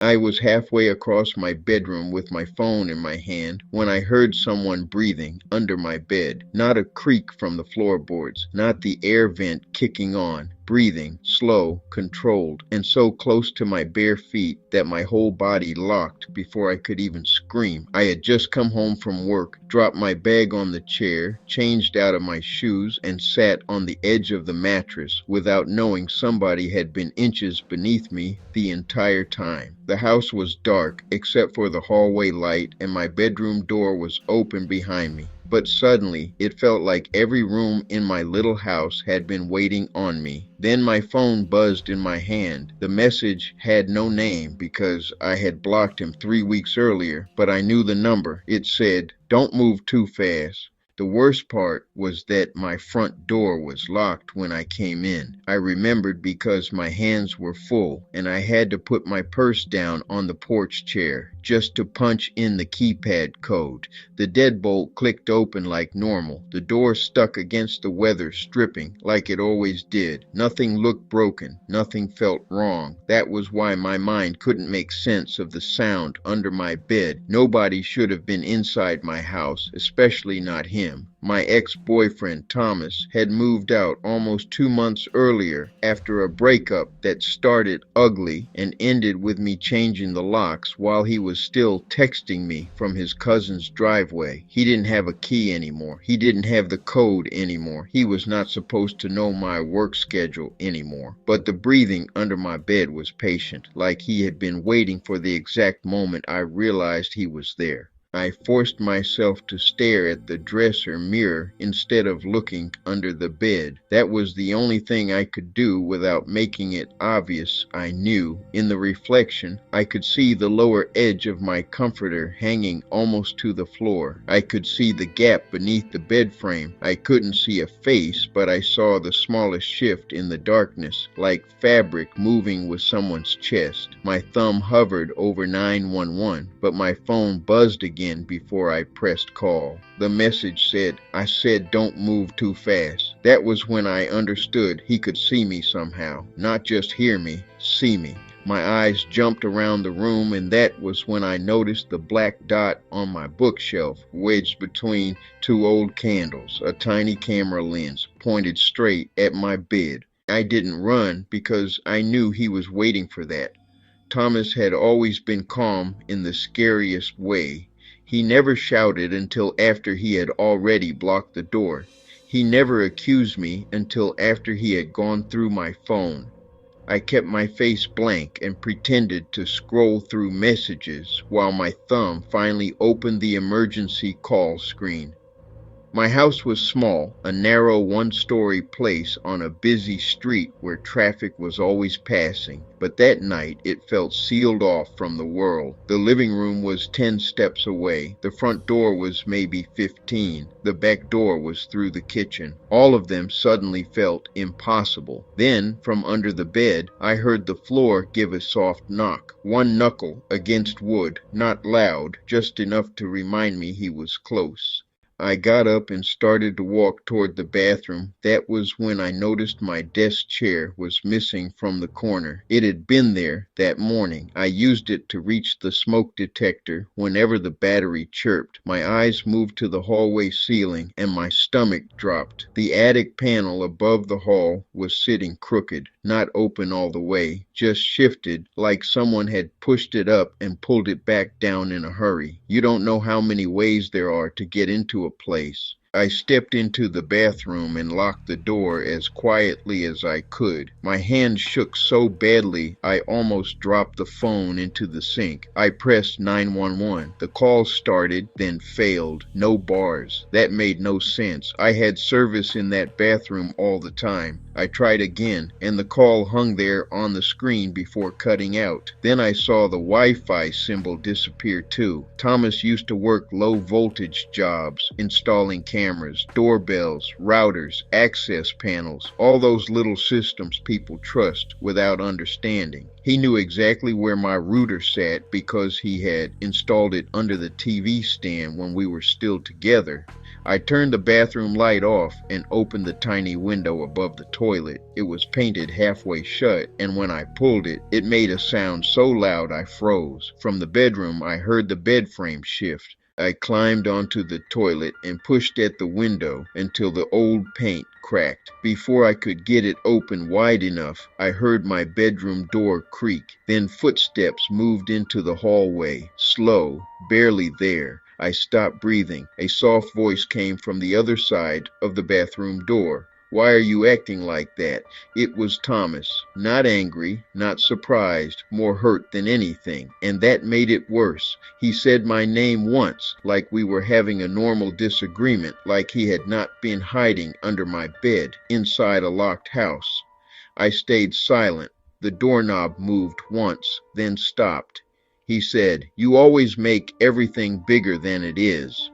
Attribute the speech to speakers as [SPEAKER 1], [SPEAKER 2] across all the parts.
[SPEAKER 1] I was halfway across my bedroom with my phone in my hand when I heard someone breathing under my bed. Not a creak from the floorboards, not the air vent kicking on. Breathing, slow, controlled, and so close to my bare feet that my whole body locked before I could even scream. I had just come home from work, dropped my bag on the chair, changed out of my shoes, and sat on the edge of the mattress without knowing somebody had been inches beneath me the entire time. The house was dark except for the hallway light, and my bedroom door was open behind me. But suddenly, it felt like every room in my little house had been waiting on me. Then my phone buzzed in my hand. The message had no name because I had blocked him 3 weeks earlier, but I knew the number. It said, "Don't move too fast." The worst part was that my front door was locked when I came in. I remembered because my hands were full, and I had to put my purse down on the porch chair just to punch in the keypad code. The deadbolt clicked open like normal. The door stuck against the weather stripping like it always did. Nothing looked broken. Nothing felt wrong. That was why my mind couldn't make sense of the sound under my bed. Nobody should have been inside my house, especially not him. My ex-boyfriend, Thomas, had moved out almost 2 months earlier after a breakup that started ugly and ended with me changing the locks while he was still texting me from his cousin's driveway. He didn't have a key anymore. He didn't have the code anymore. He was not supposed to know my work schedule anymore. But the breathing under my bed was patient, like he had been waiting for the exact moment I realized he was there. I forced myself to stare at the dresser mirror instead of looking under the bed. That was the only thing I could do without making it obvious I knew. In the reflection, I could see the lower edge of my comforter hanging almost to the floor. I could see the gap beneath the bed frame. I couldn't see a face, but I saw the smallest shift in the darkness, like fabric moving with someone's chest. My thumb hovered over 911, but my phone buzzed again before I pressed call. The message said, "I said don't move too fast." That was when I understood he could see me somehow. Not just hear me, see me. My eyes jumped around the room, and that was when I noticed the black dot on my bookshelf, wedged between two old candles, a tiny camera lens pointed straight at my bed. I didn't run because I knew he was waiting for that. Thomas had always been calm in the scariest way. He never shouted until after he had already blocked the door. He never accused me until after he had gone through my phone. I kept my face blank and pretended to scroll through messages while my thumb finally opened the emergency call screen. My house was small, a narrow one-story place on a busy street where traffic was always passing, but that night it felt sealed off from the world. The living room was 10 steps away, the front door was maybe 15, the back door was through the kitchen. All of them suddenly felt impossible. Then, from under the bed, I heard the floor give a soft knock, one knuckle against wood, not loud, just enough to remind me he was close. I got up and started to walk toward the bathroom. That was when I noticed my desk chair was missing from the corner. It had been there that morning. I used it to reach the smoke detector whenever the battery chirped. My eyes moved to the hallway ceiling and my stomach dropped. The attic panel above the hall was sitting crooked, not open all the way, just shifted like someone had pushed it up and pulled it back down in a hurry. You don't know how many ways there are to get into a place. I stepped into the bathroom and locked the door as quietly as I could. My hand shook so badly I almost dropped the phone into the sink. I pressed 911. The call started, then failed. No bars. That made no sense. I had service in that bathroom all the time. I tried again, and the call hung there on the screen before cutting out. Then I saw the Wi-Fi symbol disappear too. Thomas used to work low voltage jobs, installing cameras. cameras, doorbells, routers, access panels, all those little systems people trust without understanding. He knew exactly where my router sat because he had installed it under the TV stand when we were still together. I turned the bathroom light off and opened the tiny window above the toilet. It was painted halfway shut, and when I pulled it, it made a sound so loud I froze. From the bedroom, I heard the bed frame shift. I climbed onto the toilet and pushed at the window until the old paint cracked. Before I could get it open wide enough, I heard my bedroom door creak. Then footsteps moved into the hallway, slow, barely there. I stopped breathing. A soft voice came from the other side of the bathroom door. "Why are you acting like that?" It was Thomas. Not angry, not surprised, more hurt than anything. And that made it worse. He said my name once, like we were having a normal disagreement, like he had not been hiding under my bed, inside a locked house. I stayed silent. The doorknob moved once, then stopped. He said, "You always make everything bigger than it is."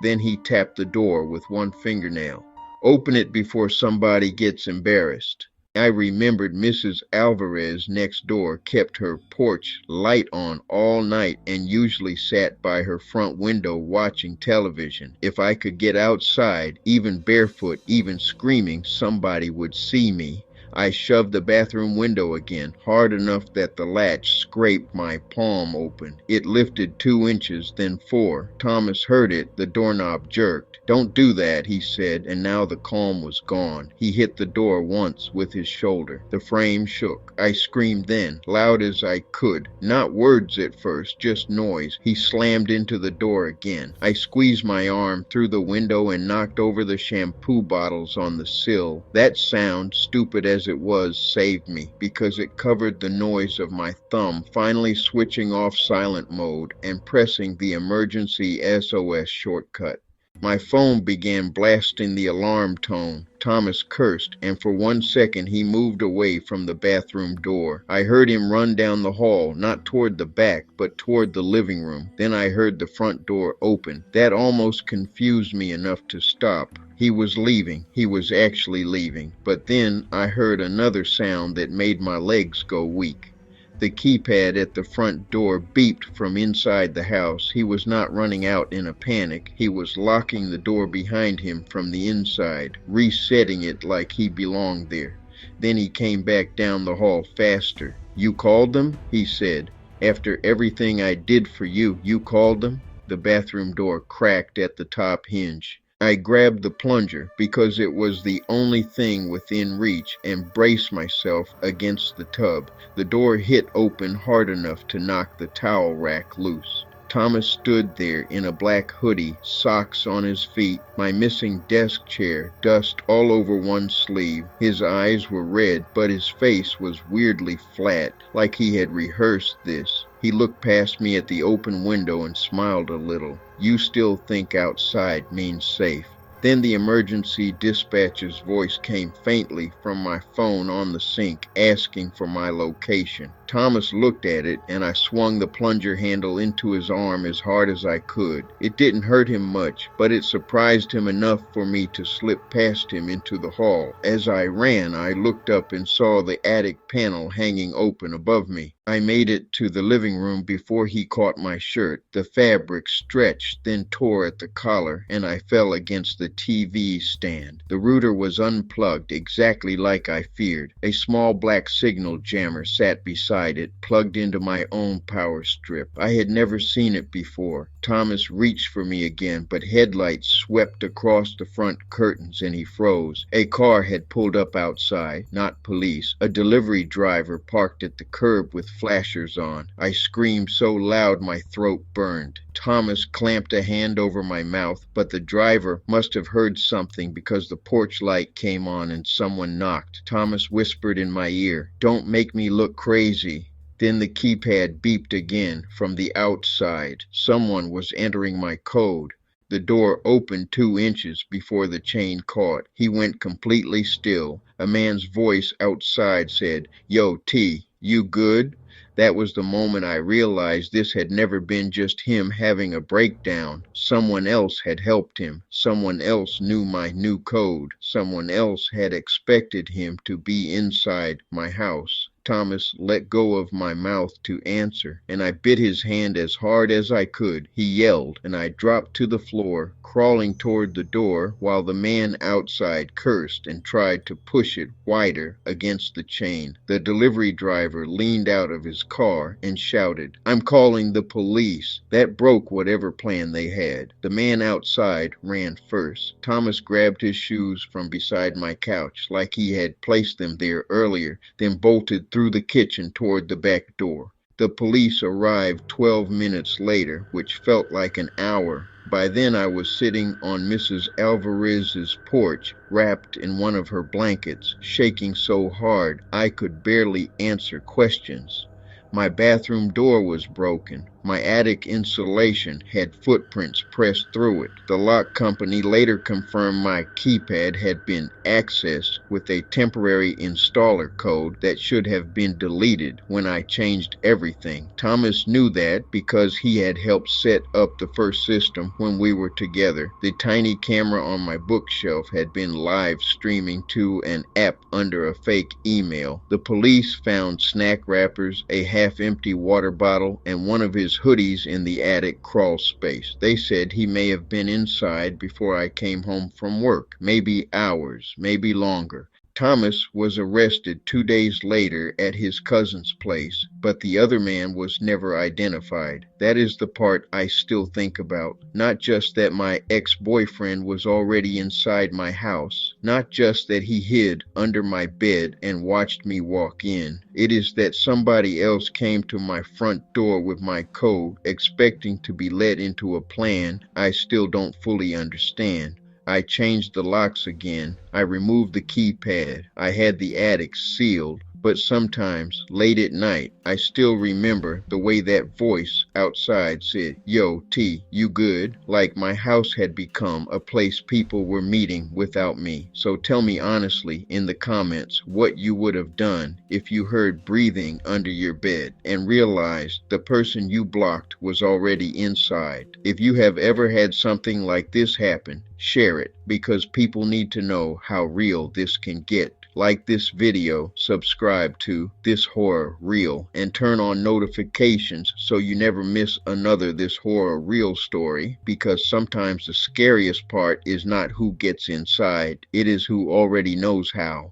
[SPEAKER 1] Then he tapped the door with one fingernail. "Open it before somebody gets embarrassed." I remembered Mrs. Alvarez next door kept her porch light on all night and usually sat by her front window watching television. If I could get outside, even barefoot, even screaming, somebody would see me. I shoved the bathroom window again, hard enough that the latch scraped my palm open. It lifted 2 inches, then 4. Thomas heard it. The doorknob jerked. "Don't do that," he said, and now the calm was gone. He hit the door once with his shoulder. The frame shook. I screamed then, loud as I could. Not words at first, just noise. He slammed into the door again. I squeezed my arm through the window and knocked over the shampoo bottles on the sill. That sound, stupid as it was, saved me, because it covered the noise of my thumb finally switching off silent mode and pressing the emergency SOS shortcut. My phone began blasting the alarm tone. Thomas cursed, and for 1 second he moved away from the bathroom door. I heard him run down the hall, not toward the back, but toward the living room. Then I heard the front door open. That almost confused me enough to stop. He was leaving. He was actually leaving. But then I heard another sound that made my legs go weak. The keypad at the front door beeped from inside the house. He was not running out in a panic. He was locking the door behind him from the inside, resetting it like he belonged there. Then he came back down the hall faster. "You called them?" he said. "After everything I did for you, you called them?" The bathroom door cracked at the top hinge. I grabbed the plunger because it was the only thing within reach and braced myself against the tub. The door hit open hard enough to knock the towel rack loose. Thomas stood there in a black hoodie, socks on his feet, my missing desk chair, dust all over one sleeve. His eyes were red, but his face was weirdly flat, like he had rehearsed this. He looked past me at the open window and smiled a little. "You still think outside means safe." Then the emergency dispatcher's voice came faintly from my phone on the sink, asking for my location. Thomas looked at it, and I swung the plunger handle into his arm as hard as I could. It didn't hurt him much, but it surprised him enough for me to slip past him into the hall. As I ran, I looked up and saw the attic panel hanging open above me. I made it to the living room before he caught my shirt. The fabric stretched, then tore at the collar, and I fell against the TV stand. The router was unplugged, exactly like I feared. A small black signal jammer sat beside it, plugged into my own power strip. I had never seen it before. Thomas reached for me again, but headlights swept across the front curtains and he froze. A car had pulled up outside, not police. A delivery driver parked at the curb with flashers on. I screamed so loud my throat burned. Thomas clamped a hand over my mouth, but the driver must have heard something because the porch light came on and someone knocked. Thomas whispered in my ear, "Don't make me look crazy." Then the keypad beeped again from the outside. Someone was entering my code. The door opened 2 inches before the chain caught. He went completely still. A man's voice outside said, "Yo, T, you good?" That was the moment I realized this had never been just him having a breakdown. Someone else had helped him. Someone else knew my new code. Someone else had expected him to be inside my house. Thomas let go of my mouth to answer, and I bit his hand as hard as I could. He yelled, and I dropped to the floor, crawling toward the door, while the man outside cursed and tried to push it wider against the chain. The delivery driver leaned out of his car and shouted, "I'm calling the police." That broke whatever plan they had. The man outside ran first. Thomas grabbed his shoes from beside my couch like he had placed them there earlier, then bolted through the kitchen toward the back door. The police arrived 12 minutes later, which felt like an hour. By then I was sitting on Mrs. Alvarez's porch, wrapped in one of her blankets, shaking so hard I could barely answer questions. My bathroom door was broken. My attic insulation had footprints pressed through it. The lock company later confirmed my keypad had been accessed with a temporary installer code that should have been deleted when I changed everything. Thomas knew that because he had helped set up the first system when we were together. The tiny camera on my bookshelf had been live streaming to an app under a fake email. The police found snack wrappers, a half-empty water bottle, and one of his hoodies in the attic crawl space. They said he may have been inside before I came home from work, maybe hours, maybe longer. Thomas was arrested 2 days later at his cousin's place, but the other man was never identified. That is the part I still think about. Not just that my ex-boyfriend was already inside my house. Not just that he hid under my bed and watched me walk in. It is that somebody else came to my front door with my code, expecting to be let into a plan I still don't fully understand. I changed the locks again. I removed the keypad. I had the attic sealed. But sometimes, late at night, I still remember the way that voice outside said, "Yo, T, you good?" Like my house had become a place people were meeting without me. So tell me honestly in the comments what you would have done if you heard breathing under your bed and realized the person you blocked was already inside. If you have ever had something like this happen, share it, because people need to know how real this can get. Like this video, subscribe to This Horror Real, and turn on notifications so you never miss another This Horror Real story, because sometimes the scariest part is not who gets inside, it is who already knows how.